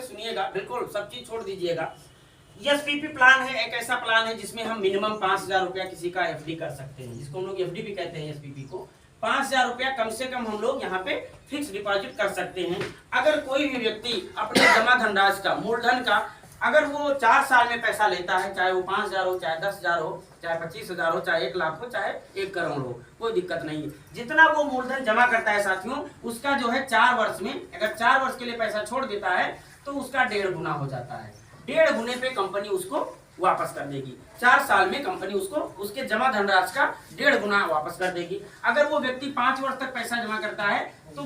सुनिएगा, बिल्कुल सब चीज छोड़ दीजिएगा। एसपीपी प्लान है, एक ऐसा प्लान है जिसमें हम मिनिमम 5,000 रुपया किसी का एफडी कर सकते हैं, जिसको हम लोग एफडी भी कहते हैं। एसपीपी को 5,000 रुपया कम से कम हम लोग यहाँ पे फिक्स डिपॉजिट कर सकते हैं। अगर कोई भी व्यक्ति अपने जमा धनराशि का, मूलधन का, अगर वो 4 साल में पैसा लेता है, चाहे वो 5,000 हो, चाहे 10,000 हो, चाहे 25,000 हो, चाहे 1 लाख हो, चाहे 1 करोड़ हो, कोई दिक्कत नहीं है। जितना वो मूलधन जमा करता है साथियों, उसका जो है 4 वर्ष में, अगर 4 वर्ष के लिए पैसा छोड़ देता है तो उसका 1.5 गुना हो जाता है। 1.5 गुने पे कंपनी उसको वापस कर देगी। 4 साल में कंपनी उसको उसके जमा धनराशि का 1.5 गुना वापस कर देगी। अगर वो व्यक्ति 5 वर्ष तक पैसा जमा करता है तो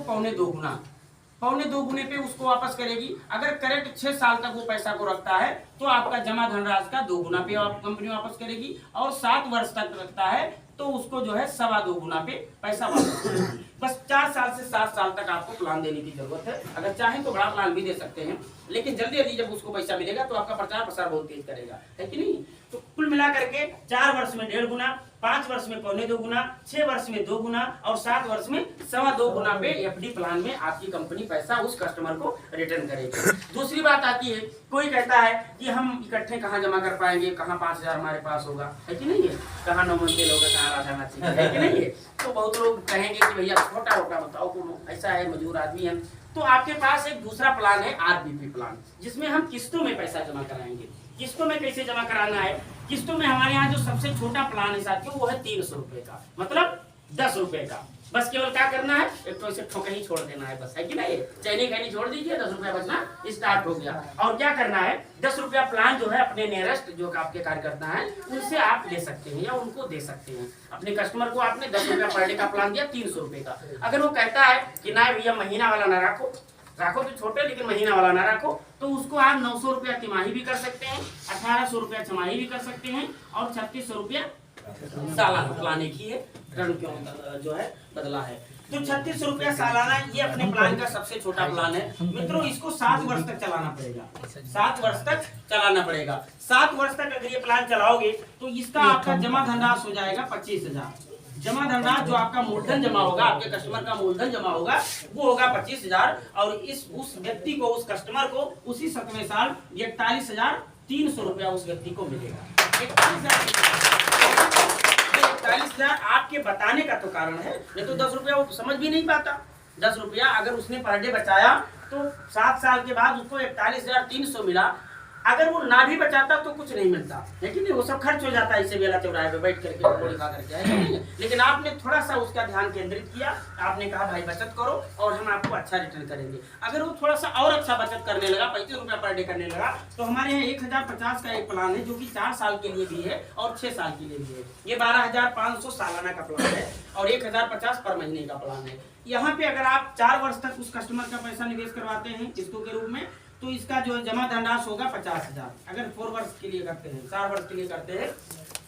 2.25 गुने पे उसको वापस करेगी। अगर करेक्ट 6 साल तक वो पैसा को रखता है तो आपका जमा धनराशि का 2 गुना पे कंपनी वापस करेगी। और 7 वर्ष तक रखता है तो उसको जो है 2.25 गुना पे पैसा वापस करेगी। बस 4 साल से 7 साल तक आपको प्लान देने की जरूरत है। अगर चाहें तो बड़ा प्लान भी दे सकते हैं, लेकिन जल्दी जल्दी जब उसको पैसा मिलेगा तो आपका प्रचार प्रसार बहुत तेज करेगा, है कि नहीं। तो कुल मिला करके 4 वर्ष में 1.5 गुना, 5 वर्ष में 2.25 गुना, 6 वर्ष में 2 गुना और 7 वर्ष में 2.25 गुना पे एफडी प्लान में आपकी कंपनी पैसा उस कस्टमर को रिटर्न करेगी। दूसरी बात आती है, कोई कहता है कि हम इकट्ठे कहाँ जमा कर पाएंगे, कहाँ 5,000 हमारे पास होगा, है कि नहीं है, कहाँ 9 मंजिल होगा, कहाँ राजा है कि नहीं है। तो बहुत लोग कहेंगे कि भैया छोटा मोटा बताओ, ऐसा है मजदूर आदमी है। तो आपके पास एक दूसरा प्लान है, आरबीपी प्लान, जिसमें हम किस्तों में पैसा जमा कराएंगे। किस्तों में कैसे जमा कराना है? किस्तों में हमारे यहाँ जो सबसे छोटा प्लान है साथियों, वो है 300 रुपए का, मतलब 10 रुपए का। बस केवल क्या करना है, एक तो इसे ठोके ही छोड़ देना है, बस, है कि नहीं। चैनी खैनी छोड़ दीजिए, 10 रुपया बचना स्टार्ट हो गया। और क्या करना है, 10 रुपया प्लान जो है अपने नियरेस्ट जो आपके कार्यकर्ता है उनसे आप ले सकते हैं या उनको दे सकते हैं। अपने कस्टमर को आपने 10 रुपया पर डे का प्लान दिया, 300 रुपए का। अगर वो कहता है कि ना भैया महीना वाला ना रखो तो छोटे, लेकिन महीना वाला ना रखो, तो उसको आप 900 रुपया तिमाही भी कर सकते हैं, 1800 रुपया छमाही भी कर सकते हैं और 3600 रुपया सालाना प्लान एक ही है, टर्म क्यों जो है बदला है। तो 3600 रुपया सालाना ये अपने प्लान का सबसे छोटा प्लान है मित्रों। इसको 7 वर्ष तक चलाना पड़ेगा, 7 वर्ष तक चलाना पड़ेगा। 7 वर्ष तक अगर ये प्लान चलाओगे तो इसका आपका जमा धनराशि हो जाएगा 25,000। जमा धनराशि जो आपका मूलधन जमा होगा, आपके कस्टमर का मूलधन जमा होगा, वो होगा 25,000। और उस व्यक्ति को, उस कस्टमर को उसी 7वें साल 41,300 रुपया उस व्यक्ति को मिलेगा। 41,000 आपके बताने का तो कारण है, नहीं तो 10 रुपया वो समझ भी नहीं पाता। 10 रुपया अगर उसने पर डे बचाया तो 7 साल के बाद उसको 41,300 मिला। अगर वो ना भी बचाता तो कुछ नहीं मिलता, लेकिन वो सब खर्च हो जाता है इसे बेला चौराहे पे बैठ करके पकौड़ी खा करके, है। लेकिन आपने थोड़ा सा उसका ध्यान केंद्रित किया, आपने कहा भाई बचत करो और हम आपको अच्छा रिटर्न करेंगे। अगर वो थोड़ा सा और अच्छा बचत करने लगा, 35 रुपया पर डे करने लगा, तो हमारे यहाँ 1050 का एक प्लान है जो कि 4 साल के लिए भी है और 6 साल के लिए भी है। ये 12,500 सालाना का प्लान है और 1,050 पर महीने का प्लान है। यहाँ पे अगर आप 4 वर्ष तक उस कस्टमर का पैसा निवेश करवाते हैं किस्तों के रूप में, तो इसका जो जमा धनराशि होगा 50,000। अगर 4 वर्ष के लिए करते हैं, 4 वर्ष के लिए करते हैं,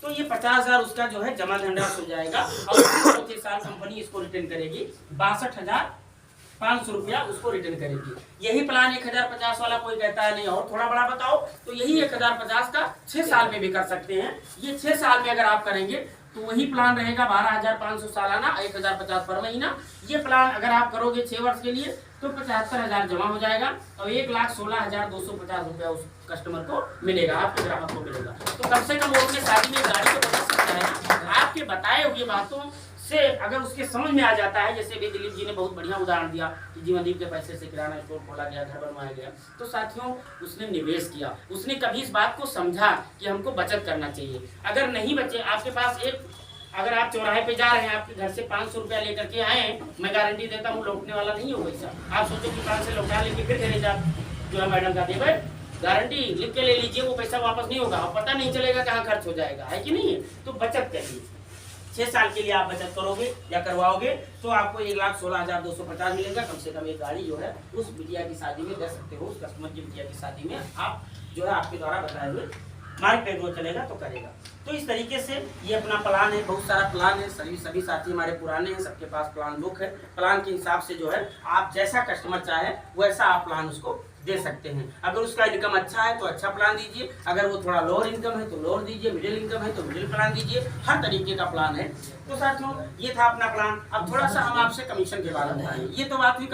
तो ये 50,000 उसका जो है जमा धनराशि हो जाएगा। और 4 साल कंपनी इसको रिटर्न करेगी, 62,500 रुपया उसको रिटर्न करेगी। यही प्लान 1,050 वाला कोई कहता है नहीं और थोड़ा बड़ा बताओ, तो यही 1,050 का 6 साल में भी कर सकते हैं। ये 6 साल में अगर आप करेंगे तो वही प्लान रहेगा 12,500 सालाना, 1,050 पर महीना। ये प्लान अगर आप करोगे 6 वर्ष के लिए तो 75,000 जमा हो जाएगा और 1,16,250 रुपया उस कस्टमर को मिलेगा, आपके ग्राहक को मिलेगा। तो कम से कम वो अपने शादी में गाड़ी को बचा सकता है ना। आपके बताए हुए बातों से अगर उसके समझ में आ जाता है, जैसे भी दिलीप जी ने बहुत बढ़िया उदाहरण दिया कि जीवनदीप के पैसे से किराना स्टोर खोला गया, घर बनवाया गया, तो साथियों उसने निवेश किया, उसने कभी इस बात को समझा कि हमको बचत करना चाहिए। अगर नहीं बचे आपके पास अगर आप चौराहे पे जा रहे हैं, आपके घर से 500 रुपया लेकर के आए, मैं गारंटी देता हूँ लौटने वाला नहीं हो पैसा। आप सोचो कि 5 से लौटा लेके फिर घरे जा, जो है मैडम का देवे गारंटी लिख के ले लीजिए, वो पैसा वापस नहीं होगा और पता नहीं चलेगा कहाँ खर्च हो जाएगा, है कि नहीं। तो बचत करिए, 6 साल के लिए आप बचत करोगे या करवाओगे तो आपको 1,16,250 मिलेगा। कम से कम एक गाड़ी जो है उस बिटिया की शादी में दे सकते हो, उस कस्टमर की बिटिया की शादी में आप जो है आपके द्वारा बताए हुए मार्ग पे ग्रो चलेगा तो करेगा। तो इस तरीके से ये अपना प्लान है, बहुत सारा प्लान है। सभी साथी हमारे पुराने हैं, सबके पास प्लान बुक है। प्लान के हिसाब से जो है आप जैसा कस्टमर चाहे वैसा आप प्लान उसको दे सकते हैं। अगर उसका इनकम अच्छा है तो अच्छा प्लान दीजिए, अगर वो थोड़ा लोअर इनकम है तो लोअर दीजिए, मिडिल इनकम है तो मिडिल प्लान दीजिए, हर तरीके का प्लान है। तो साथियों ये था अपना प्लान। अब थोड़ा सा हम आपसे कमीशन के बारे में बताएंगे। ये तो बात हुई